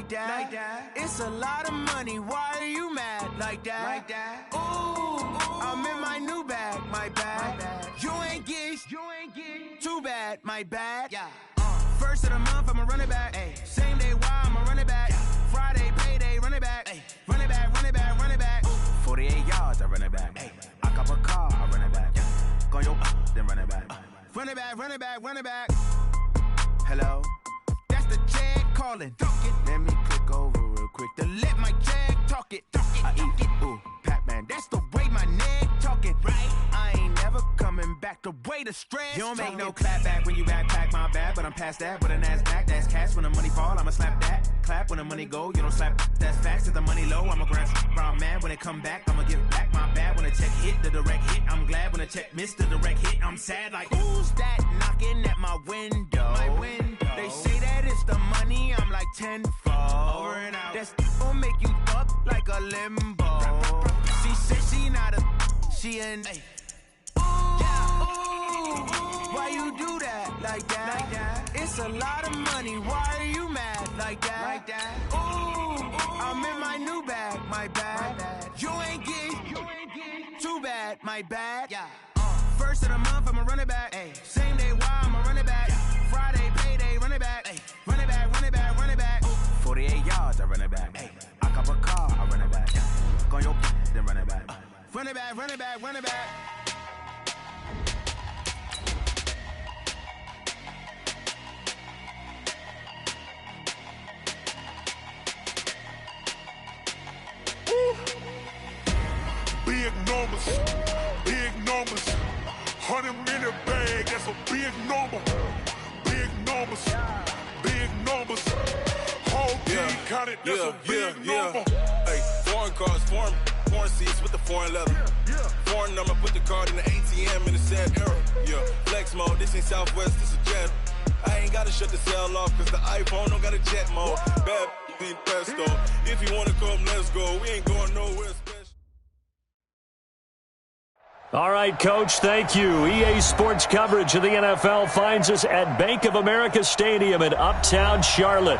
like that. It's a lot of money, why are you mad like that? Ooh, I'm in my new bag, my bad. You ain't get too bad, my bad. First of the month, I'ma run it back. Same day, why I'ma run it back. Friday, payday, run it back. Run it back, run it back, run it back. 48 yards, I run it back. I cop a car, I run it back. Go yo, then run it back. Run it back, run it back, run it back. Hello? That's the jag calling. Let me click over real quick to let my jag talk it. I eat it, ooh, Pac-Man. That's the way my neck talking. Right? I ain't never coming back the way the stress. You don't make no clap back when you backpack, my bad. But I'm past that with a NASDAQ. That's cash when the money fall, I'ma slap that. Clap when the money go, you don't slap. That's facts. If the money low, I'ma grab brown man. When it come back, I'ma give back my bad. When the check hit, the direct hit. I'm glad when the check missed the direct hit. I'm sad like, who's that knocking at my window? My window. They say that it's the money, I'm like tenfold. Over and out. That's gon' make you up like a limbo. She said she not a, she an. Why you do that like that? It's a lot of money, why are you mad like that? Ooh, I'm in my new bag, my bad. You ain't get too bad, my bad. First of the month, I'ma run it back. Same day, why I'ma run it back. Friday, payday, run it back. Run it back, run it back, run it back. 48 yards, I run it back. I cop a car, I run it back. Go yo, then run it back. Run it back, run it back, run it back. Big numbers, 100 minute bag, that's a big number. Big numbers, whole team counted, that's a big number. Hey, foreign cars, foreign seats with the foreign leather. Foreign number, put the card in the ATM in the sad era. Flex mode, this ain't Southwest, this is jet. I ain't gotta shut the cell off, cause the iPhone don't got a jet mode. Bad being pesto, if you wanna come, let's go. We ain't going nowhere special. All right, Coach, thank you. EA Sports coverage of the NFL finds us at Bank of America Stadium in Uptown Charlotte.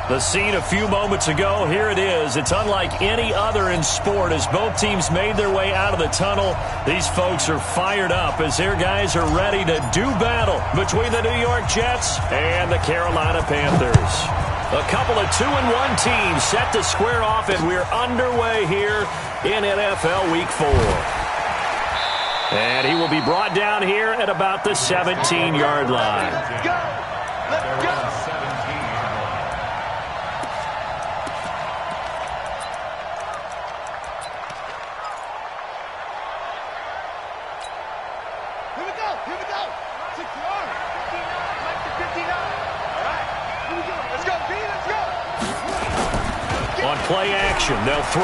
The scene a few moments ago, here it is. It's unlike any other in sport as both teams made their way out of the tunnel. These folks are fired up as their guys are ready to do battle between the New York Jets and the Carolina Panthers. A couple of 2-1 teams set to square off, and we're underway here in NFL Week 4. And he will be brought down here at about the 17-yard line. Let's go! Let's go! Here we go! 6 yards! 59, Mike to 59. All right, here we go. Let's go, B, let's go! On play action, they'll throw.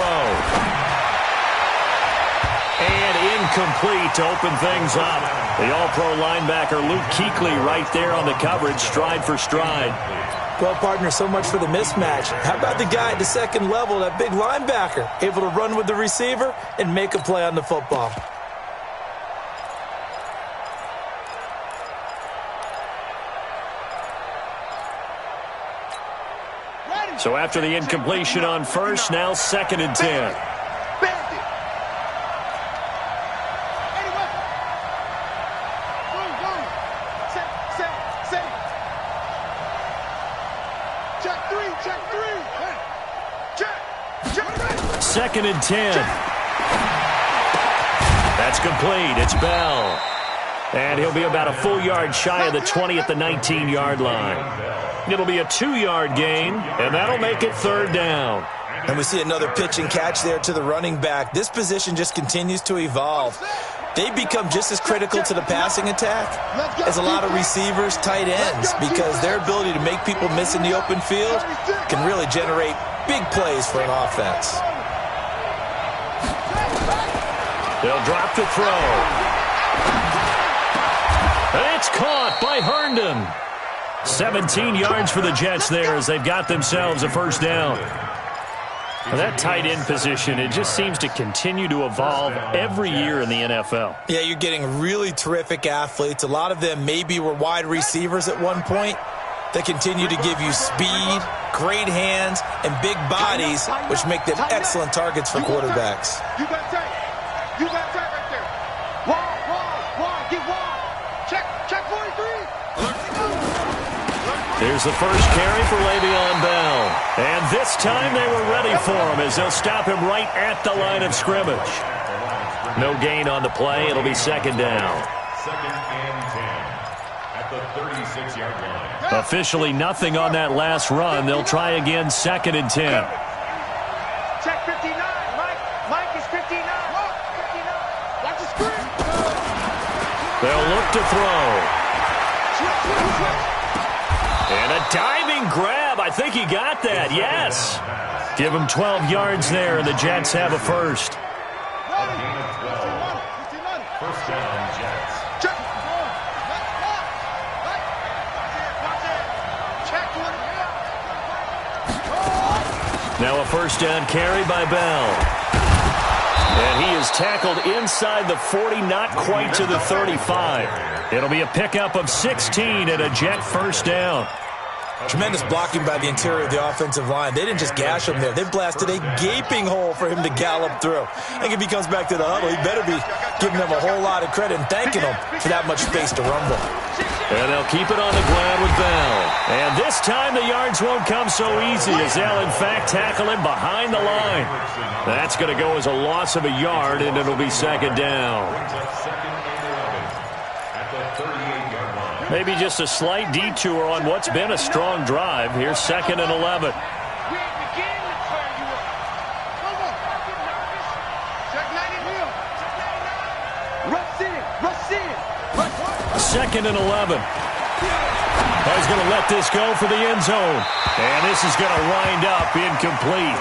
And incomplete to open things up. The all-pro linebacker Luke Kuechly right there on the coverage, stride for stride. Well, partner, so much for the mismatch. How about the guy at the second level, that big linebacker, able to run with the receiver and make a play on the football? So after the incompletion on first, now 2nd and 10. Second and 10. That's complete. It's Bell. And he'll be about a full yard shy of the 20 at the 19-yard line. It'll be a 2-yard gain, and that'll make it 3rd down. And we see another pitch and catch there to the running back. This position just continues to evolve. They become just as critical to the passing attack as a lot of receivers, tight ends, because their ability to make people miss in the open field can really generate big plays for an offense. They'll drop the throw. And it's caught by Herndon. 17 yards for the Jets there as they've got themselves a 1st down. Well, that tight end position, it just seems to continue to evolve every year in the NFL. Yeah, you're getting really terrific athletes. A lot of them maybe were wide receivers at one point. They continue to give you speed, great hands, and big bodies, which make them excellent targets for quarterbacks. You got tight. You got tight right there. Wide, get wide. Check 43. Here's the first carry for Le'Veon Bell. And this time they were ready for him as they'll stop him right at the line of scrimmage. No gain on the play. It'll be second down. Second and 10 at the 36-yard line. Officially nothing on that last run. They'll try again, second and 10. Check 59. Mike is 59. 59. Watch the screen. They'll look to throw. And a diving grab. I think he got that. Yes. Give him 12 yards there, and the Jets have a first. First down, Jets. Now a first down carry by Bell. And he is tackled inside the 40, not quite to the 35. It'll be a pickup of 16 and a Jet first down. Tremendous blocking by the interior of the offensive line. They didn't just gash him there. They blasted a gaping hole for him to gallop through. I think if he comes back to the huddle, he better be giving them a whole lot of credit and thanking them for that much space to rumble. And they'll keep it on the ground with Bell. And this time the yards won't come so easy as they'll, in fact, tackle him behind the line. That's going to go as a loss of a yard, and it'll be second down. Maybe just a slight detour on what's been a strong drive. Here's second and 11. Second and 11. He's going to let this go for the end zone. And this is going to wind up incomplete.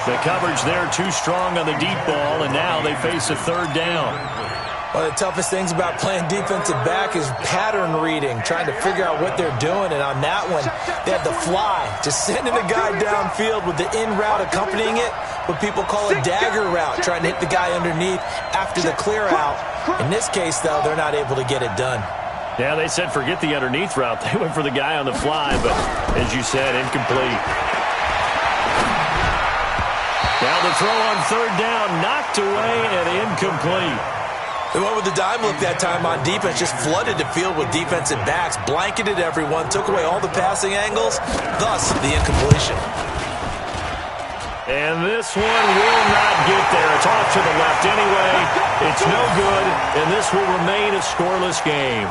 The coverage there too strong on the deep ball, and now they face a third down. One of the toughest things about playing defensive back is pattern reading, trying to figure out what they're doing. And on that one, they had the fly, just sending a guy downfield with the in route accompanying it, what people call a dagger route, trying to hit the guy underneath after the clear out. In this case, though, they're not able to get it done. Yeah, they said forget the underneath route. They went for the guy on the fly, but as you said, incomplete. Now the throw on third down, knocked away and incomplete. They went with the dime look that time on defense, just flooded the field with defensive backs, blanketed everyone, took away all the passing angles, thus the incompletion. And this one will not get there. It's off to the left anyway. It's no good, and this will remain a scoreless game.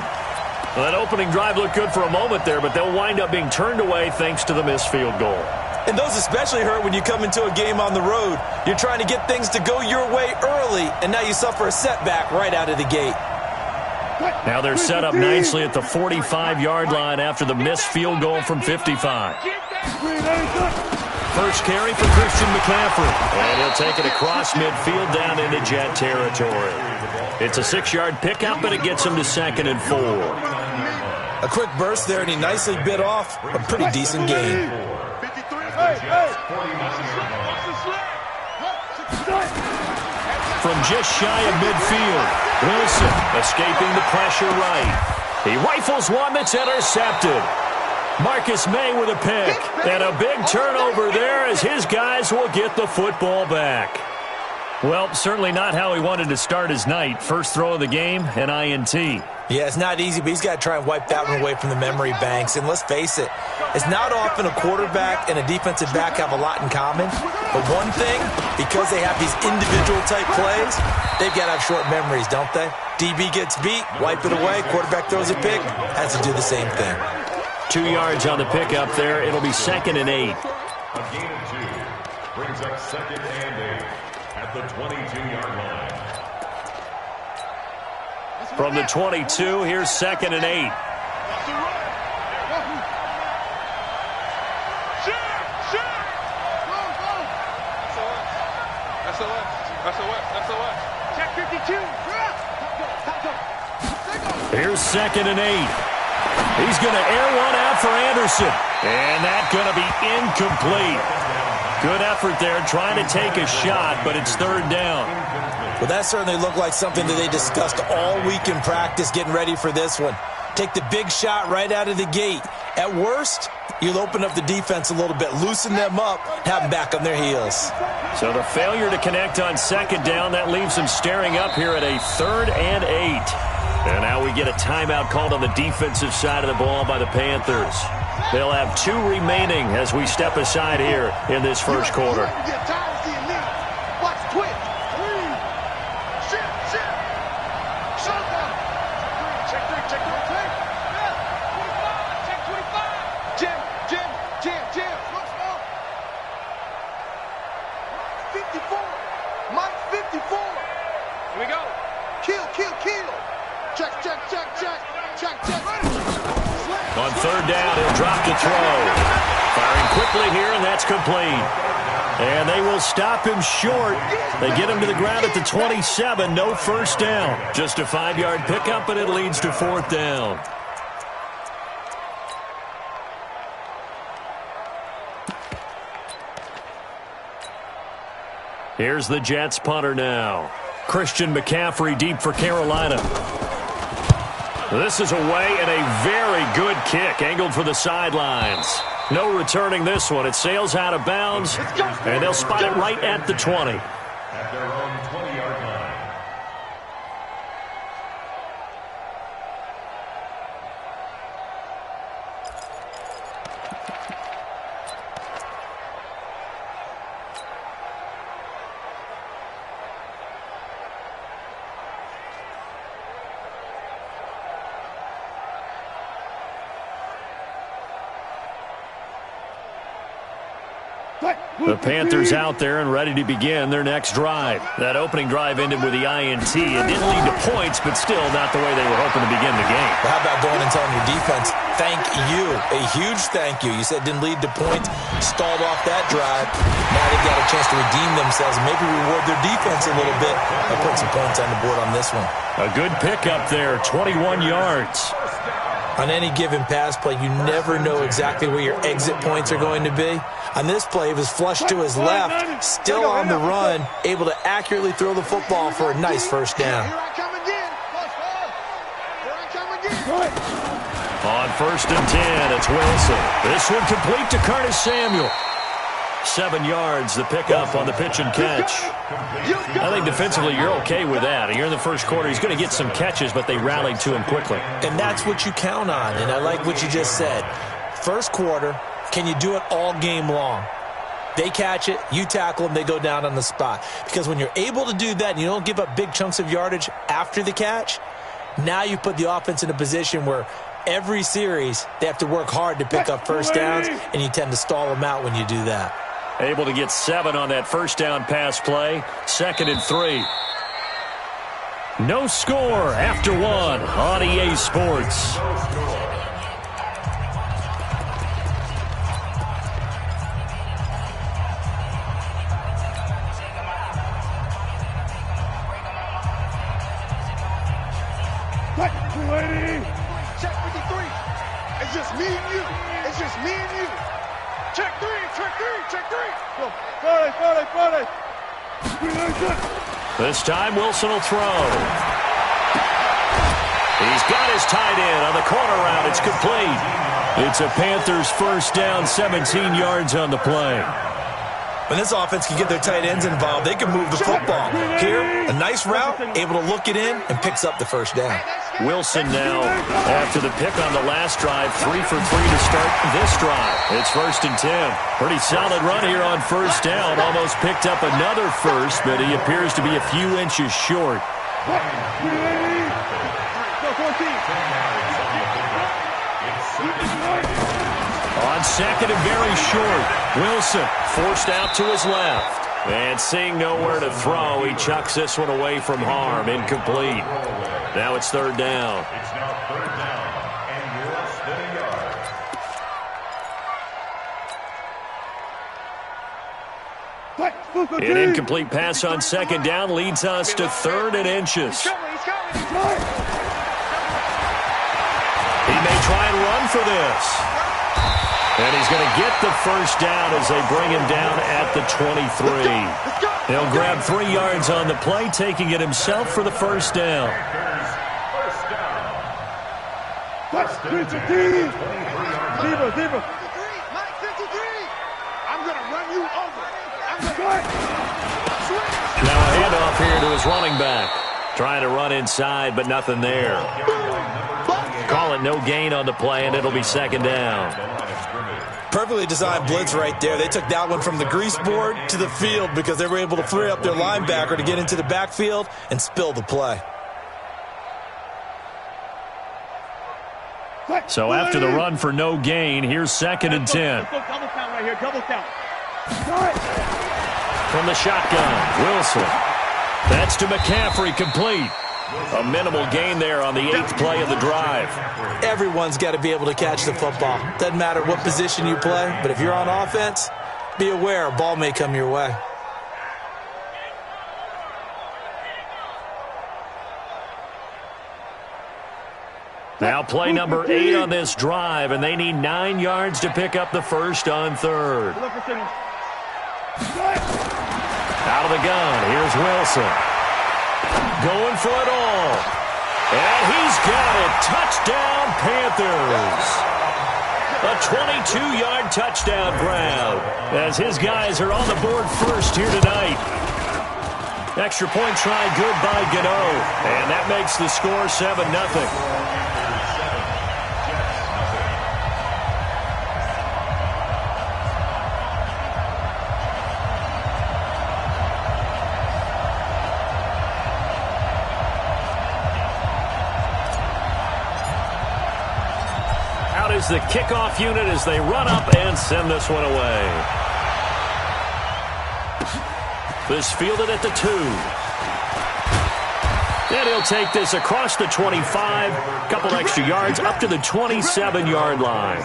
Well, that opening drive looked good for a moment there, but they'll wind up being turned away thanks to the missed field goal. And those especially hurt when you come into a game on the road. You're trying to get things to go your way early, and now you suffer a setback right out of the gate. Now they're set up nicely at the 45-yard line after the missed field goal from 55. First carry for Christian McCaffrey. And he'll take it across midfield down into Jet territory. It's a 6-yard pickup, but it gets him to second and 4. A quick burst there, and he nicely bit off a pretty decent gain. From just shy of midfield, Wilson escaping the pressure right. He rifles one that's intercepted. Marcus May with a pick. And a big turnover there as his guys will get the football back. Well, certainly not how he wanted to start his night. First throw of the game, an INT. Yeah, it's not easy, but he's got to try and wipe that one away from the memory banks. And let's face it, it's not often a quarterback and a defensive back have a lot in common. But one thing, because they have these individual type plays, they've got to have short memories, don't they? DB gets beat, wipe it away, quarterback throws a pick, has to do the same thing. 2 yards on the pickup there. It'll be second and 8. A gain of 2 brings up second and 8 at the 22-yard line. From the 22, here's second and 8. Check 52. Here's second and 8. He's going to air one out for Anderson. And that's going to be incomplete. Good effort there trying to take a shot, but it's third down. Well, that certainly looked like something that they discussed all week in practice getting ready for this one. Take the big shot right out of the gate. At worst, you'll open up the defense a little bit, loosen them up, have them back on their heels. So the failure to connect on second down, that leaves them staring up here at a 3rd and 8. And now we get a timeout called on the defensive side of the ball by the Panthers. They'll have 2 remaining as we step aside here in this first quarter. On 3rd down, he'll drop to throw. Firing quickly here, and that's complete. And they will stop him short. They get him to the ground at the 27. No first down. Just a 5-yard pickup, and it leads to 4th down. Here's the Jets punter now. Christian McCaffrey deep for Carolina. This is away and a very good kick, angled for the sidelines. No returning this one. It sails out of bounds, and they'll spot it right at the 20. At their own 20-yard line. The Panthers out there and ready to begin their next drive. That opening drive ended with the INT. It didn't lead to points, but still not the way they were hoping to begin the game. Well, how about going and telling your defense, thank you, a huge thank you. You said didn't lead to points, stalled off that drive. Now they've got a chance to redeem themselves and maybe reward their defense a little bit and put some points on the board on this one. A good pickup there, 21 yards. On any given pass play, you never know exactly where your exit points are going to be. On this play, he was flushed to his left, still on the run, able to accurately throw the football for a nice first down. On 1st and 10, it's Wilson. This one complete to Curtis Samuel. 7 yards, the pickup on the pitch and catch. I think defensively you're okay with that. Here in the first quarter, he's going to get some catches, but they rallied to him quickly. And that's what you count on, and I like what you just said. First quarter, can you do it all game long? They catch it, you tackle them, they go down on the spot. Because when you're able to do that and you don't give up big chunks of yardage after the catch, now you put the offense in a position where every series they have to work hard to pick up first downs, and you tend to stall them out when you do that. Able to get 7 on that first down pass play. 2nd and 3. No score after 1 on EA Sports. Check 53. It's just me and you. It's just me and you. Check 3, check 3, check 3. Go. Got it. This time Wilson will throw. He's got his tight end on the corner route. It's complete. It's a Panthers first down, 17 yards on the play. When this offense can get their tight ends involved, they can move the football. Here, a nice route, able to look it in, and picks up the first down. Wilson now, after the pick on the last drive, 3 for 3 to start this drive. It's 1st and 10. Pretty solid run here on first down. Almost picked up another first, but he appears to be a few inches short. On 2nd and very short, Wilson forced out to his left. And seeing nowhere to throw, he chucks this one away from harm. Incomplete. Now it's 3rd down. It's now 3rd down, and you're spinning yard. An incomplete pass on 2nd down leads us to 3rd and inches. He may try and run for this. And he's going to get the first down as they bring him down at the 23. He'll grab 3 yards on the play, taking it himself for the first down. Zebra. Mike 53. I'm going to run you over. Now a handoff here to his running back. Trying to run inside, but nothing there. Call it no gain on the play, and it'll be second down. Perfectly designed blitz right there. They took that one from the grease board to the field because they were able to free up their linebacker to get into the backfield and spill the play. So after the run for no gain, here's 2nd and 10. Double count right here, double count. From the shotgun, Wilson. That's to McCaffrey, complete. A minimal gain there on the 8th play of the drive. Everyone's got to be able to catch the football. Doesn't matter what position you play, but if you're on offense, be aware a ball may come your way. Now play number 8 on this drive, and they need 9 yards to pick up the first on 3rd. Out of the gun, here's Wilson. Going for it all. And he's got it. Touchdown, Panthers. A 22-yard touchdown grab as his guys are on the board first here tonight. Extra point try good by Gano. And that makes the score 7-0. Is the kickoff unit as they run up and send this one away. This fielded at the 2. And he'll take this across the 25, couple extra yards up to the 27-yard line.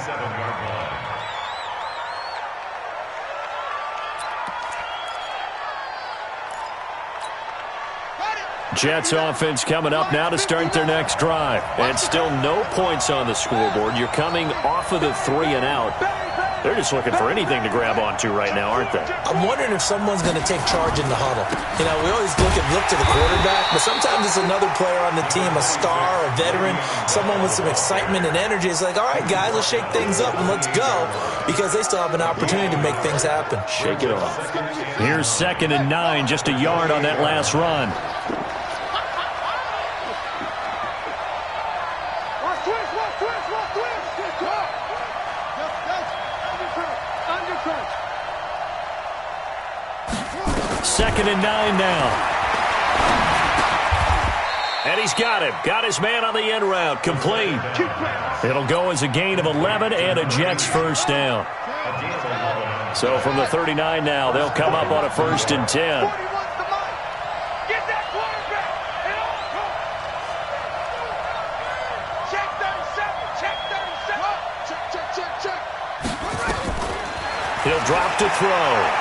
Jets offense coming up now to start their next drive. And still no points on the scoreboard. You're coming off of the 3 and out. They're just looking for anything to grab onto right now, aren't they? I'm wondering if someone's going to take charge in the huddle. You know, we always look to the quarterback, but sometimes it's another player on the team, a star, a veteran, someone with some excitement and energy. It's like, all right, guys, let's shake things up and let's go, because they still have an opportunity to make things happen. Shake it off. Here's 2nd and 9, just a yard on that last run. Second and 9 now. And he's got him. Got his man on the end route. Complete. It'll go as a gain of 11 and a Jets first down. So from the 39 now, they'll come up on a 1st and 10. He'll drop to throw.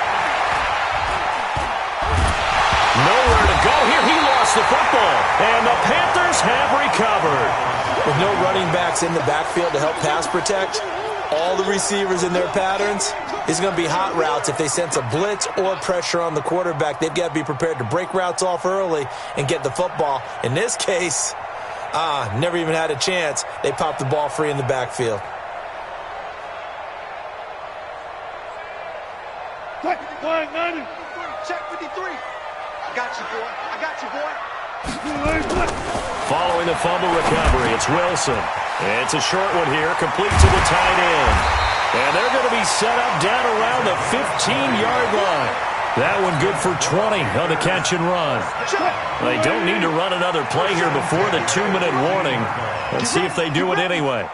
Nowhere to go here. He lost the football. And the Panthers have recovered. With no running backs in the backfield to help pass protect, all the receivers in their patterns, it's going to be hot routes if they sense a blitz or pressure on the quarterback. They've got to be prepared to break routes off early and get the football. In this case, never even had a chance. They popped the ball free in the backfield. Check 53. I got you, boy. Following the fumble recovery, it's Wilson. It's a short one here, complete to the tight end. And they're going to be set up down around the 15-yard line. That one good for 20 on the catch and run. They don't need to run another play here before the 2-minute warning. Let's see if they do it anyway.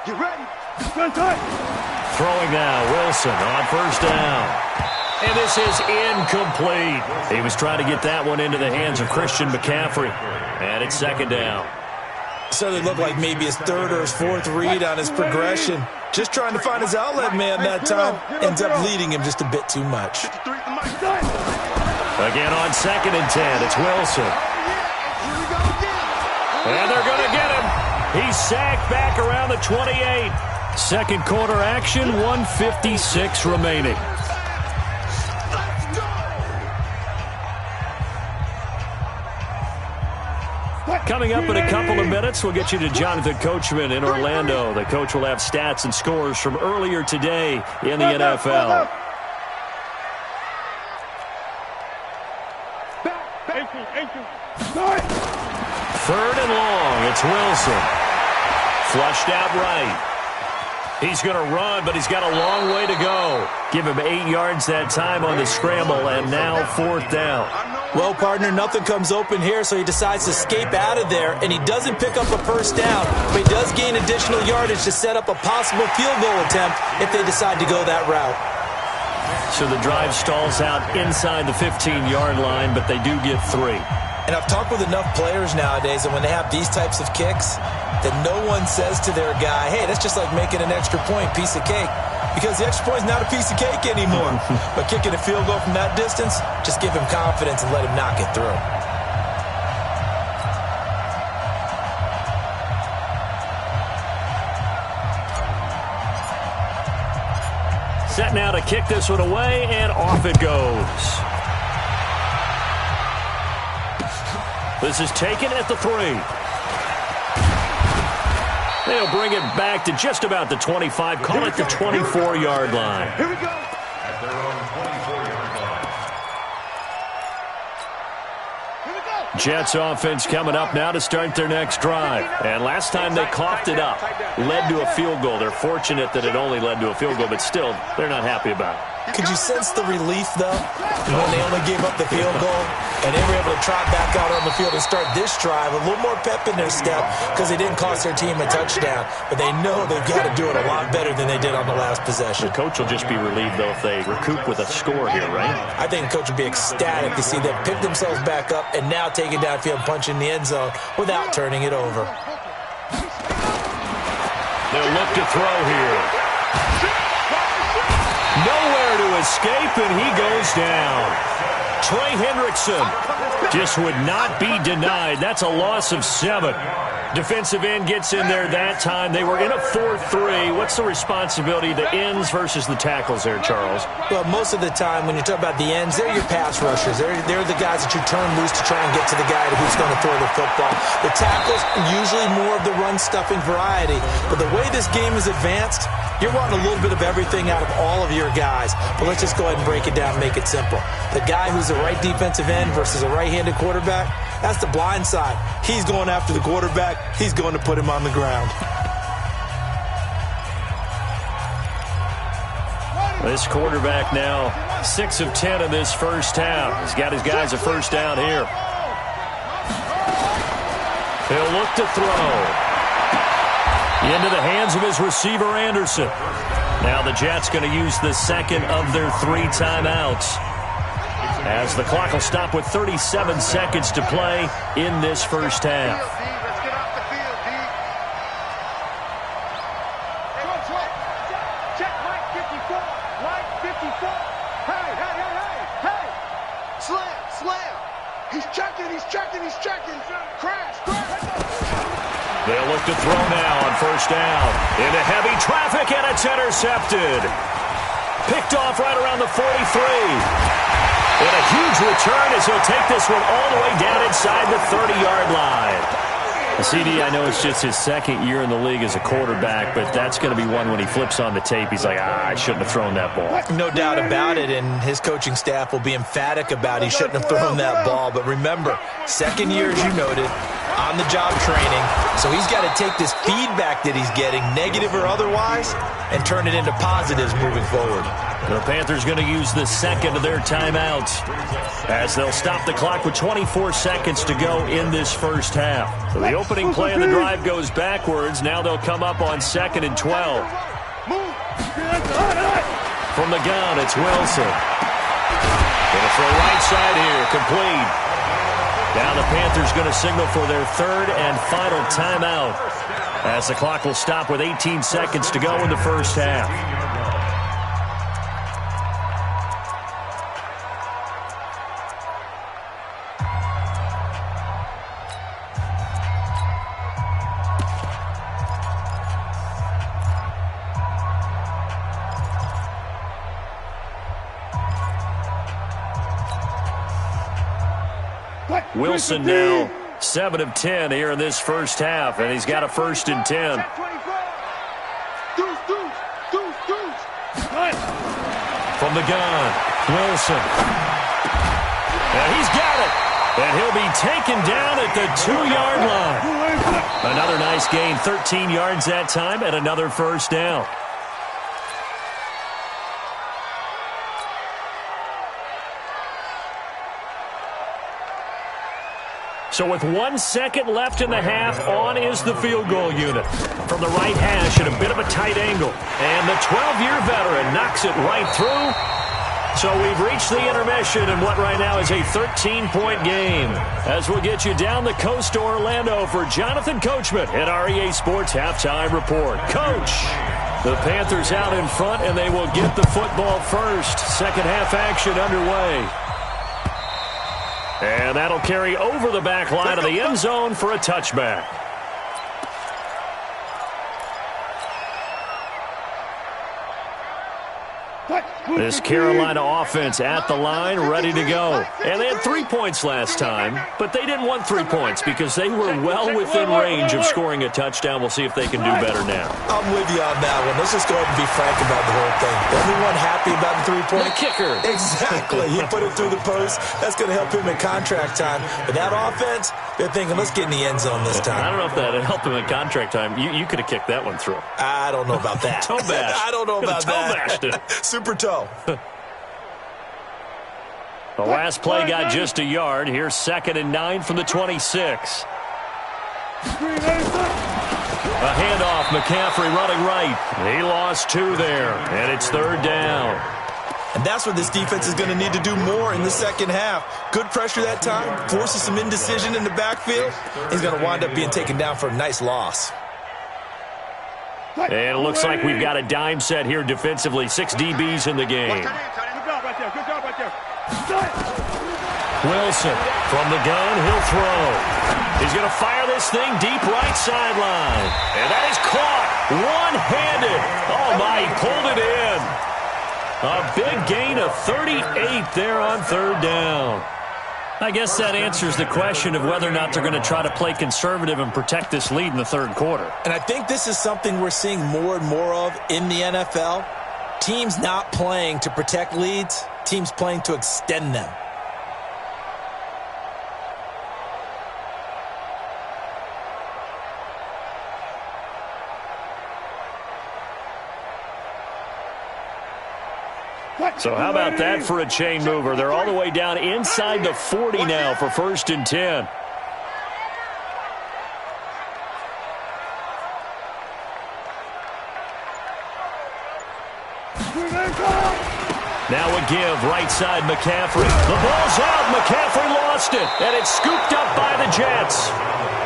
Throwing now, Wilson on 1st down. And this is incomplete. He was trying to get that one into the hands of Christian McCaffrey. And it's 2nd down. So it looked like maybe his 3rd or his 4th read on his progression. Just trying to find his outlet man that time. Ends up leading him just a bit too much. Again on 2nd and 10, it's Wilson. And they're going to get him. He's sacked back around the 28. Second quarter action, 1:56 remaining. Coming up in a couple of minutes, we'll get you to Jonathan Coachman in Orlando. The coach will have stats and scores from earlier today in the NFL. Third and long. It's Wilson. Flushed out right. He's going to run, but he's got a long way to go. Give him 8 yards that time on the scramble, and now 4th down. Well, partner, nothing comes open here, so he decides to escape out of there, and he doesn't pick up a first down, but he does gain additional yardage to set up a possible field goal attempt if they decide to go that route. So the drive stalls out inside the 15-yard line, but they do get 3. And I've talked with enough players nowadays, and when they have these types of kicks, that no one says to their guy, hey, that's just like making an extra point, piece of cake. Because the extra point is not a piece of cake anymore. But kicking a field goal from that distance, just give him confidence and let him knock it through. Set now to kick this one away, and off it goes. This is taken at the 3. They'll bring it back to just about the 25. Call it the 24-yard line. Here we go. At their own 24-yard line. Here we go. Jets offense coming up now to start their next drive. And last time they coughed it up, led to a field goal. They're fortunate that it only led to a field goal, but still, they're not happy about it. Could you sense the relief, though, when they only gave up the field goal and they were able to trot back out on the field and start this drive? A little more pep in their step because they didn't cost their team a touchdown, but they know they've got to do it a lot better than they did on the last possession. The coach will just be relieved, though, if they recoup with a score here, right? I think the coach would be ecstatic to see them pick themselves back up and now take it downfield, punch in the end zone without turning it over. They'll look to throw here. Nowhere to escape, and he goes down. Trey Hendrickson just would not be denied. That's a loss of 7. Defensive end gets in there that time. They were in a 4-3. What's the responsibility, the ends versus the tackles there, Charles? Well, most of the time when you talk about the ends, they're your pass rushers. They're the guys that you turn loose to try and get to the guy who's going to throw the football. The tackles, usually more of the run-stuffing variety. But the way this game is advanced, you're wanting a little bit of everything out of all of your guys. But let's just go ahead and break it down and make it simple. The guy who's the right defensive end versus a right-handed quarterback, that's the blind side. He's going after the quarterback. He's going to put him on the ground. This quarterback now 6 of 10 in this first half. He's got his guys a first down here. He'll look to throw. Into the hands of his receiver, Anderson. Now the Jets going to use the second of their 3 timeouts, as the clock will stop with 37 seconds to play in this first half. Let's get off the field, D. Check Mike 54. Mike 54. Hey. Slam. He's checking. Crash. They'll look to throw now on first down. Into heavy traffic, and it's intercepted. Picked off right around the 43. And a huge return as he'll take this one all the way down inside the 30-yard line. CD, I know it's just his second year in the league as a quarterback, but that's going to be one when he flips on the tape. He's like, I shouldn't have thrown that ball. No doubt about it, and his coaching staff will be emphatic about he shouldn't have thrown that ball. But remember, second year, as you noted, on-the-job training. So he's got to take this feedback that he's getting, negative or otherwise, and turn it into positives moving forward. The Panthers going to use the second of their timeouts, as they'll stop the clock with 24 seconds to go in this first half. So the opening play of the drive goes backwards. Now they'll come up on 2nd and 12. From the gun, it's Wilson. Going to throw right side here, complete. Now the Panthers going to signal for their 3rd and final timeout, as the clock will stop with 18 seconds to go in the first half. Wilson now 7 of 10 here in this first half, and he's got a 1st and 10. From the gun, Wilson. And he's got it. And he'll be taken down at the 2-yard line. Another nice gain, 13 yards that time, and another 1st down. So with 1 second left in the half, on is the field goal unit. From the right hash at a bit of a tight angle. And the 12-year veteran knocks it right through. So we've reached the intermission in what right now is a 13-point game. As we'll get you down the coast to Orlando for Jonathan Coachman at our EA Sports Halftime Report. Coach, the Panthers out in front, and they will get the football first. Second half action underway. And that'll carry over the back line of the end zone for a touchback. This Carolina offense at the line, ready to go. And they had 3 points last time, but they didn't want 3 points because they were well within range of scoring a touchdown. We'll see if they can do better now. I'm with you on that one. Let's just go ahead and be frank about the whole thing. Everyone happy about the 3-point? The kicker. Exactly. He put it through the post. That's going to help him in contract time. But that offense, they're thinking, let's get in the end zone this time. I don't know if that helped him in contract time. You could have kicked that one through. I don't know about that. Toe bash. I don't know about toe that. Bashed it. Super toe. The last play got just a yard. Here's 2nd and 9 from the 26. A handoff. McCaffrey running right. He lost 2 there, and it's 3rd down. And that's what this defense is going to need to do more in the second half. Good pressure that time. Forces some indecision in the backfield. He's going to wind up being taken down for a nice loss. And it looks like we've got a dime set here defensively. 6 DBs in the game. Good job right there. Wilson from the gun, he'll throw. He's going to fire this thing deep right sideline. And that is caught one-handed. Oh, my, he pulled it in. A big gain of 38 there on 3rd down. I guess that answers the question of whether or not they're going to try to play conservative and protect this lead in the 3rd quarter. And I think this is something we're seeing more and more of in the NFL. Teams not playing to protect leads, teams playing to extend them. So how about that for a chain mover? They're all the way down inside the 40 now for 1st and 10. Now a give, right side McCaffrey. The ball's out, McCaffrey lost it, and it's scooped up by the Jets.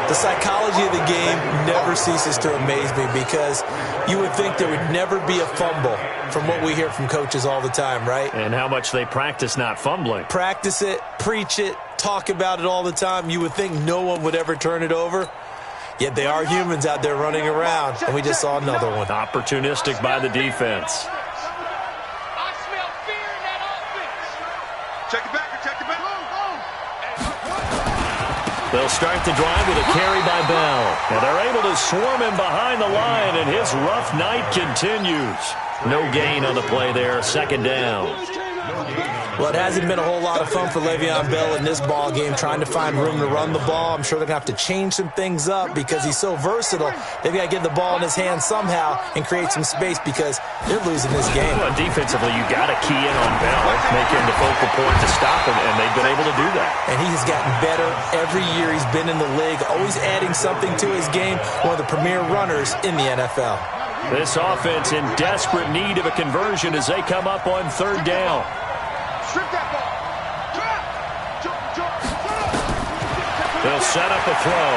The psychology of the game never ceases to amaze me because you would think there would never be a fumble from what we hear from coaches all the time, right? And how much they practice not fumbling. Practice it, preach it, talk about it all the time. You would think no one would ever turn it over. Yet they are humans out there running around, and we just saw another one. Opportunistic by the defense. Check it back. They'll start the drive with a carry by Bell. And they're able to swarm him behind the line, and his rough night continues. No gain on the play there, 2nd down. Well, it hasn't been a whole lot of fun for Le'Veon Bell in this ball game, trying to find room to run the ball. I'm sure they're going to have to change some things up because he's so versatile. They've got to get the ball in his hands somehow and create some space because they're losing this game. Well, defensively, you got to key in on Bell, make him the focal point to stop him, and they've been able to do that. And he has gotten better every year he's been in the league, always adding something to his game, one of the premier runners in the NFL. This offense in desperate need of a conversion as they come up on 3rd down. Strip that ball. They'll set up a throw.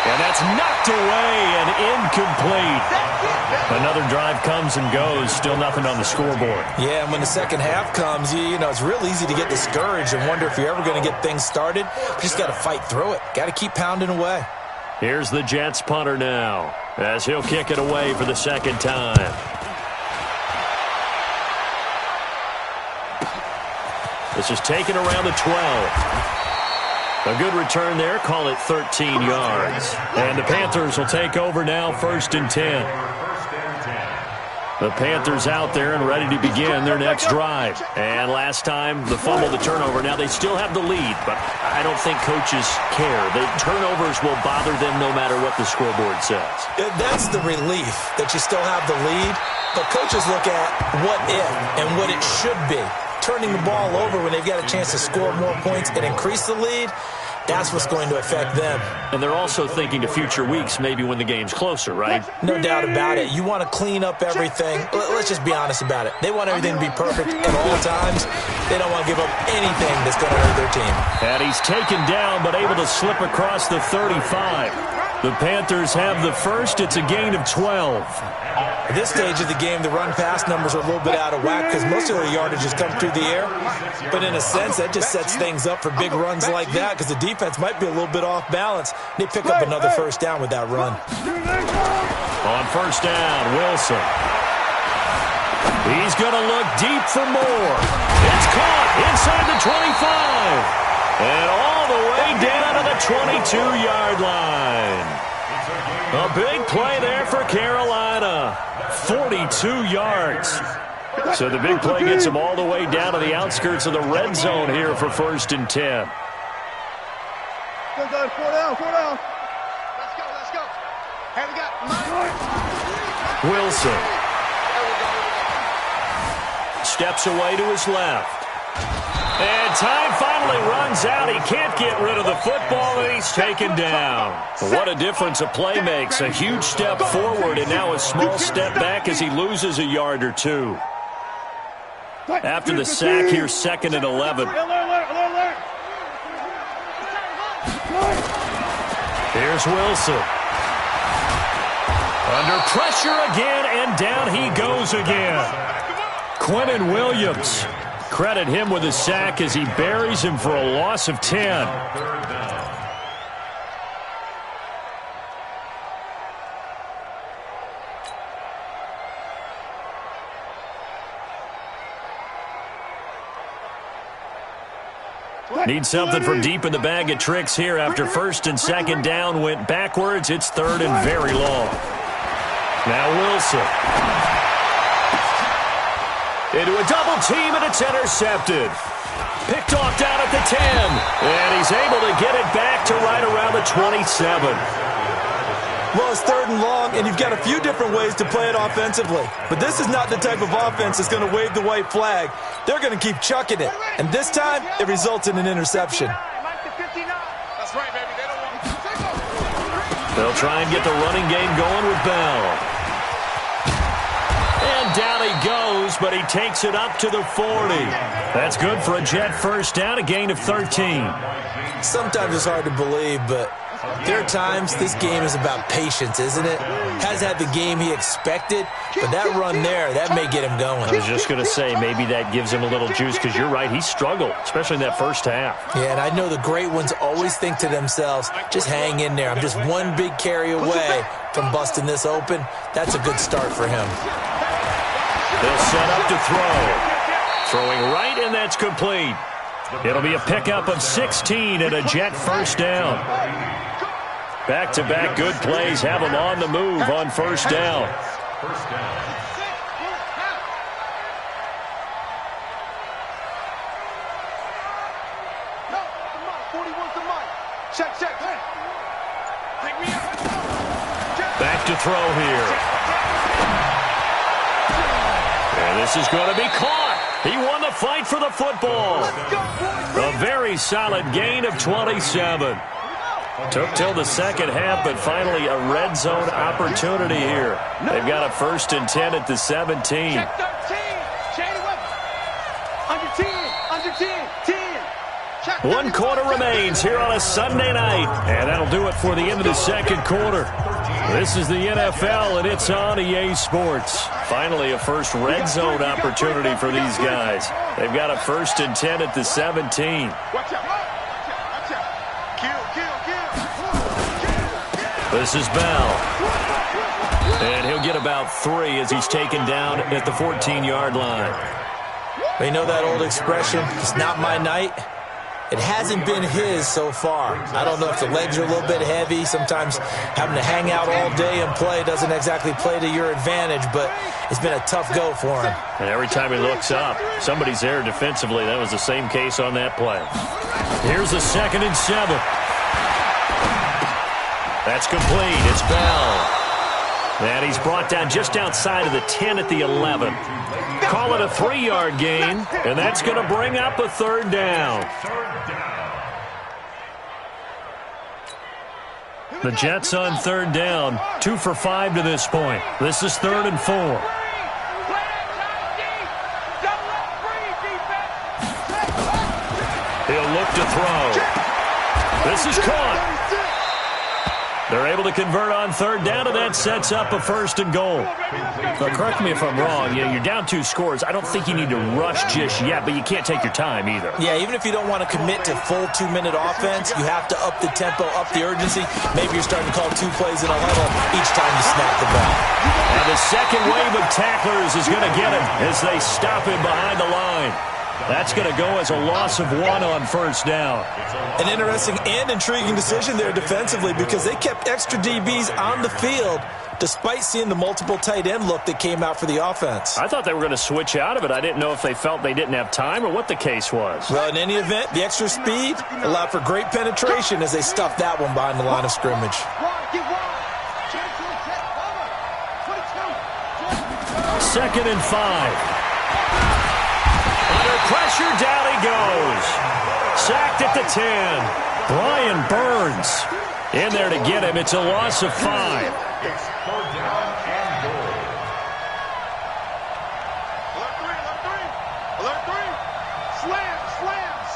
And that's knocked away and incomplete. Another drive comes and goes. Still nothing on the scoreboard. Yeah, and when the second half comes, you know, it's real easy to get discouraged and wonder if you're ever going to get things started. You just got to fight through it. Got to keep pounding away. Here's the Jets punter now as he'll kick it away for the 2nd time. This is taken around the 12. A good return there. Call it 13 yards. And the Panthers will take over now, 1st and 10. The Panthers out there and ready to begin their next drive. And last time, the fumble, the turnover. Now they still have the lead, but I don't think coaches care. The turnovers will bother them no matter what the scoreboard says. That's the relief, that you still have the lead. But coaches look at what if and what it should be. Turning the ball over when they've got a chance to score more points and increase the lead, that's what's going to affect them. And they're also thinking to future weeks, maybe when the game's closer, right? No doubt about it. You want to clean up everything. Let's just be honest about it. They want everything to be perfect at all times. They don't want to give up anything that's going to hurt their team. And he's taken down, but able to slip across the 35. The Panthers have the first. It's a gain of 12. At this stage of the game, the run-pass numbers are a little bit out of whack because most of their yardage has come through the air. But in a sense, that just sets things up for big runs like that because the defense might be a little bit off balance. They pick up another first down with that run. On first down, Wilson. He's going to look deep for more. It's caught inside the 25. And all the way down to the 22-yard line. A big play there for Carolina. 42 yards. So the big play gets them all the way down to the outskirts of the red zone here for 1st and 10. Four down. Let's go. Hey, we got Wilson. Steps away to his left. And time finally runs out. He can't get rid of the football, and he's taken down. What a difference a play makes. A huge step forward, and now a small step back as he loses a yard or two. After the sack here, 2nd and 11. Here's Wilson. Under pressure again, and down he goes again. Quentin Williams. Credit him with a sack as he buries him for a loss of 10. Need something from deep in the bag of tricks here after 1st and 2nd down went backwards. It's 3rd and very long. Now Wilson. Into a double team, and it's intercepted. Picked off down at the 10. And he's able to get it back to right around the 27. Well, it's 3rd and long, and you've got a few different ways to play it offensively. But this is not the type of offense that's going to wave the white flag. They're going to keep chucking it. And this time, it results in an interception. That's right, baby. They don't want to. They'll try and get the running game going with Bell. And down he goes, but he takes it up to the 40. That's good for a Jet first down, a gain of 13. Sometimes it's hard to believe, but there are times this game is about patience, isn't it? Has had the game he expected, but that run there, that may get him going. I was just going to say, maybe that gives him a little juice, because you're right, he struggled, especially in that first half. Yeah, and I know the great ones always think to themselves, just hang in there. I'm just one big carry away from busting this open. That's a good start for him. They'll set up to throw. Throwing right, and that's complete. It'll be a pickup of 16 and a Jet first down. Back-to-back good plays have them on the move on first down. Back to throw here. And this is going to be caught. He won the fight for the football. A very solid gain of 27. Took till the second half, but finally a red zone opportunity here. They've got a 1st and 10 at the 17. One quarter remains here on a Sunday night. And that'll do it for the end of the second quarter. This is the NFL, and it's on EA Sports. Finally, a first red zone opportunity for these guys. They've got a 1st and 10 at the 17. This is Bell. And he'll get about 3 as he's taken down at the 14-yard line. You know that old expression, it's not my night? It hasn't been his so far. I don't know if the legs are a little bit heavy. Sometimes having to hang out all day and play doesn't exactly play to your advantage, but it's been a tough go for him. And every time he looks up, somebody's there defensively. That was the same case on that play. Here's the 2nd and 7. That's complete. It's Bell. And he's brought down just outside of the 10 at the 11. Call it a 3-yard gain, and that's going to bring up a 3rd down. The Jets on 3rd down, 2 for 5 to this point. This is 3rd and 4. He'll look to throw. This is caught. They're able to convert on 3rd down, and that sets up a 1st and goal. But correct me if I'm wrong. You're down 2 scores. I don't think you need to rush just yet, but you can't take your time either. Yeah, even if you don't want to commit to full 2-minute offense, you have to up the tempo, up the urgency. Maybe you're starting to call 2 plays in a huddle each time you snap the ball. Now the second wave of tacklers is going to get him as they stop him behind the line. That's going to go as a loss of 1 on 1st down. An interesting and intriguing decision there defensively because they kept extra DBs on the field despite seeing the multiple tight end look that came out for the offense. I thought they were going to switch out of it. I didn't know if they felt they didn't have time or what the case was. Well, in any event, the extra speed allowed for great penetration as they stuffed that one behind the line of scrimmage. 2nd and 5. Under pressure, down he goes. Sacked at the 10. Brian Burns in there to get him. It's a loss of 5. It's 3rd down and goal. Alert 3.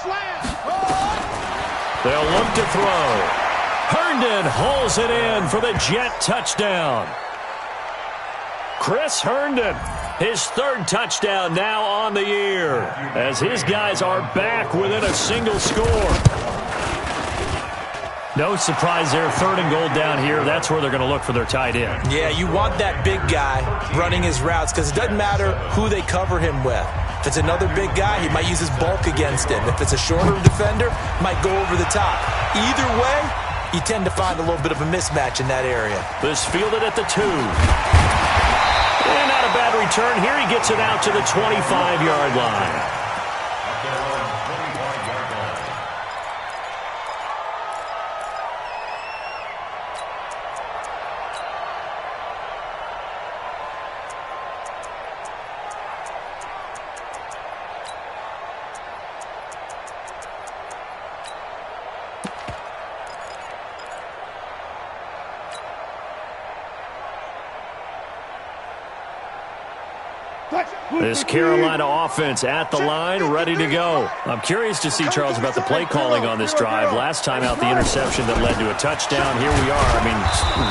Slam. They'll look to throw. Herndon hauls it in for the Jet touchdown. Chris Herndon, his 3rd touchdown now on the year, as his guys are back within a single score. No surprise there, 3rd and goal down here. That's where they're going to look for their tight end. Yeah, you want that big guy running his routes because it doesn't matter who they cover him with. If it's another big guy, he might use his bulk against him. If it's a shorter defender, might go over the top. Either way, you tend to find a little bit of a mismatch in that area. This fielded at the 2. And not a bad return. Here he gets it out to the 25-yard line. This Carolina offense at the line, ready to go. I'm curious to see, Charles, about the play calling on this drive. Last time out, the interception that led to a touchdown. Here we are. I mean,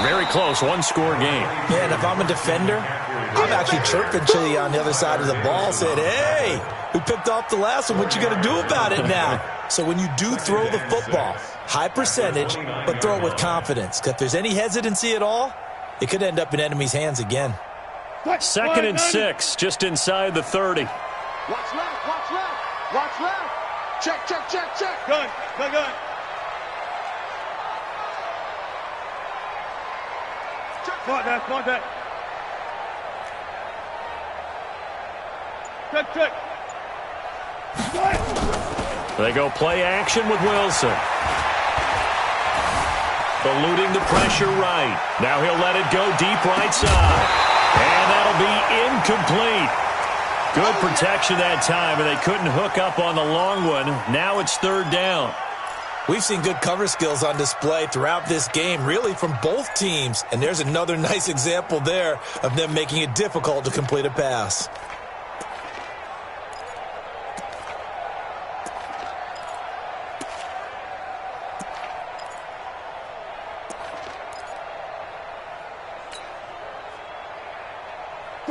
very close, 1-score game. Yeah, and if I'm a defender, I'm actually chirping Chili on the other side of the ball, saying, hey, we picked off the last one. What you going to do about it now? So when you do throw the football, high percentage, but throw it with confidence. Because if there's any hesitancy at all, it could end up in enemy's hands again. 2nd and 6, just inside the 30. Watch left. Check. Gun. Contact. Check. They go play action with Wilson. Eluding the pressure right. Now he'll let it go deep right side. And that'll be incomplete. Good protection that time, and they couldn't hook up on the long one. Now it's 3rd down. We've seen good cover skills on display throughout this game, really from both teams. And there's another nice example there of them making it difficult to complete a pass.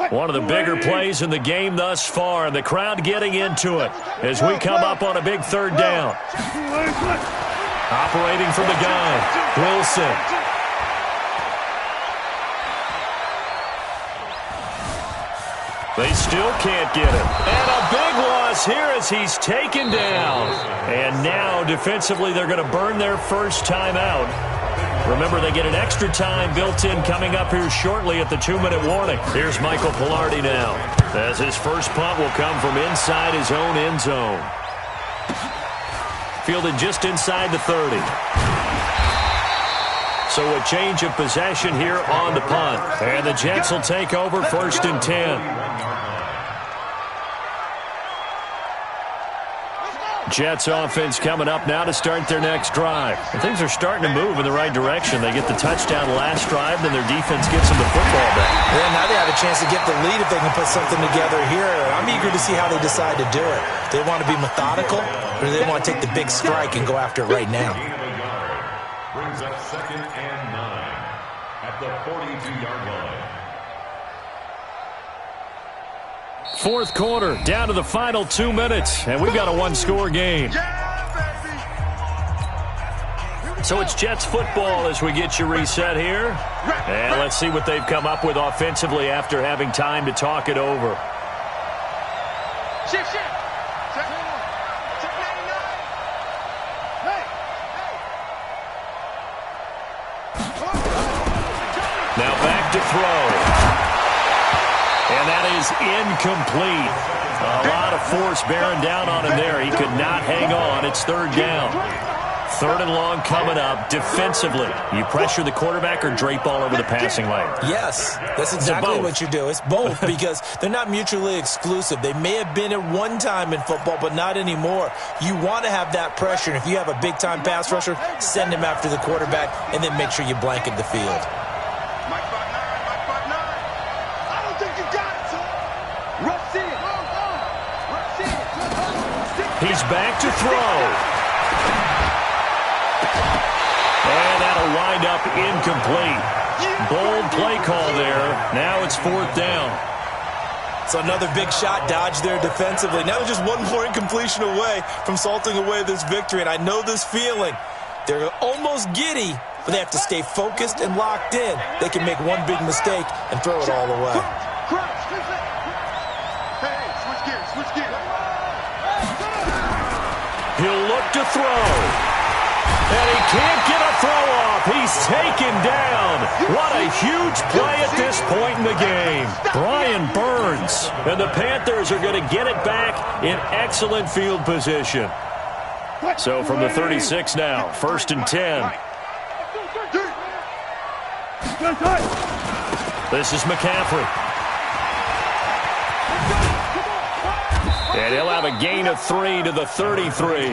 One of the bigger plays in the game thus far, and the crowd getting into it as we come up on a big 3rd down. Operating from the gun, Wilson. They still can't get him. And a big loss here as he's taken down. And now, defensively, they're going to burn their first timeout. Remember, they get an extra time built in coming up here shortly at the 2-minute warning. Here's Michael Pilardi now, as his first punt will come from inside his own end zone. Fielded just inside the 30. So a change of possession here on the punt. And the Jets will take over 1st and 10. Jets offense coming up now to start their next drive. And things are starting to move in the right direction. They get the touchdown last drive, then their defense gets them the football back. Yeah, now they have a chance to get the lead if they can put something together here. I'm eager to see how they decide to do it. Do they want to be methodical, or do they want to take the big strike and go after it right now? Brings up 2nd and 9 at the 42-yard line. Fourth quarter, down to the final 2 minutes, and we've got a one-score game. So it's Jets football as we get you reset here. And let's see what they've come up with offensively after having time to talk it over. Shift. Check 99. Now back to throw. And that is incomplete. A lot of force bearing down on him there. He could not hang on. It's 3rd down. 3rd and long coming up. Defensively, you pressure the quarterback or drape all over the passing lane? Yes, that's exactly what you do. It's both because they're not mutually exclusive. They may have been at one time in football, but not anymore. You want to have that pressure. And if you have a big-time pass rusher, send him after the quarterback and then make sure you blanket the field. He's back to throw. And that'll wind up incomplete. Bold play call there. Now it's 4th down. So another big shot dodge there defensively. Now they're just one more incompletion away from salting away this victory. And I know this feeling. They're almost giddy, but they have to stay focused and locked in. They can make one big mistake and throw it all away. Switch gears. He'll look to throw. And he can't get a throw off. He's taken down. What a huge play at this point in the game. Brian Burns. And the Panthers are going to get it back in excellent field position. So from the 36 now, 1st and 10. This is McCaffrey. And he'll have a gain of 3 to the 33.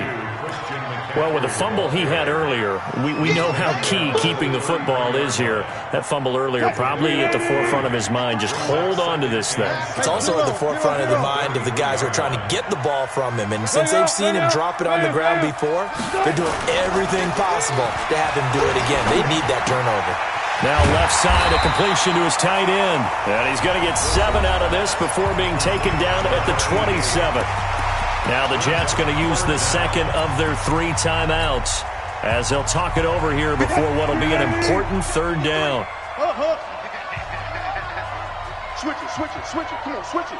Well, with the fumble he had earlier, we know how key keeping the football is here. That fumble earlier probably at the forefront of his mind. Just hold on to this thing. It's also at the forefront of the mind of the guys who are trying to get the ball from him. And since they've seen him drop it on the ground before, they're doing everything possible to have him do it again. They need that turnover. Now left side, a completion to his tight end. And he's going to get 7 out of this before being taken down at the 27. Now the Jets going to use the second of their 3 timeouts as they'll talk it over here before what will be an important 3rd down. Switch it. Come on, switch it.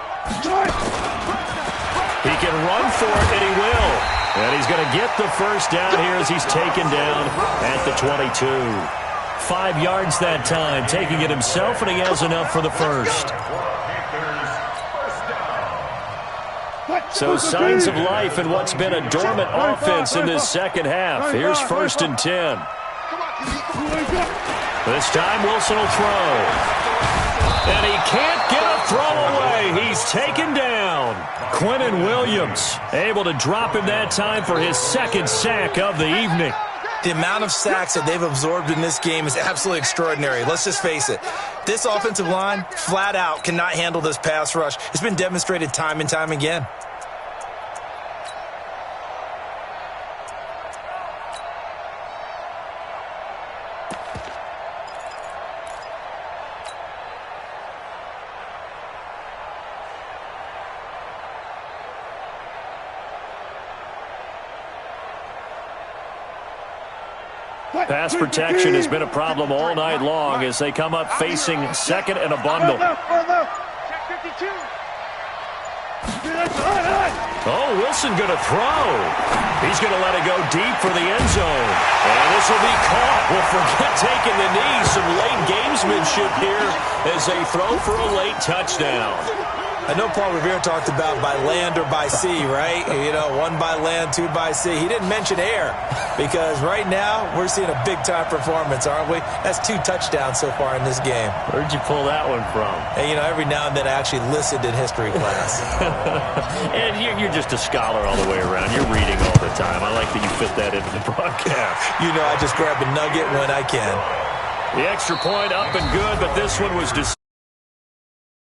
He can run for it, and he will. And he's going to get the first down here as he's taken down at the 22. 5 yards that time, taking it himself, and he has enough for the first. So signs of life in what's been a dormant offense in this second half. Here's 1st and 10. This time Wilson will throw. And he can't get a throw away. He's taken down. Quinnen Williams able to drop him that time for his 2nd sack of the evening. The amount of sacks that they've absorbed in this game is absolutely extraordinary. Let's just face it. This offensive line, flat out, cannot handle this pass rush. It's been demonstrated time and time again. Pass protection has been a problem all night long as they come up facing 2nd and a bundle. Check 52. Oh, Wilson going to throw. He's going to let it go deep for the end zone. And this will be caught. Well, forget taking the knee. Some late gamesmanship here as they throw for a late touchdown. I know Paul Revere talked about by land or by sea, right? You know, 1 by land, 2 by sea. He didn't mention air because right now we're seeing a big-time performance, aren't we? That's 2 touchdowns so far in this game. Where'd you pull that one from? And, you know, every now and then I actually listened in history class. And you're just a scholar all the way around. You're reading all the time. I like that you fit that into the broadcast. You know, I just grab a nugget when I can. The extra point up and good, but this one was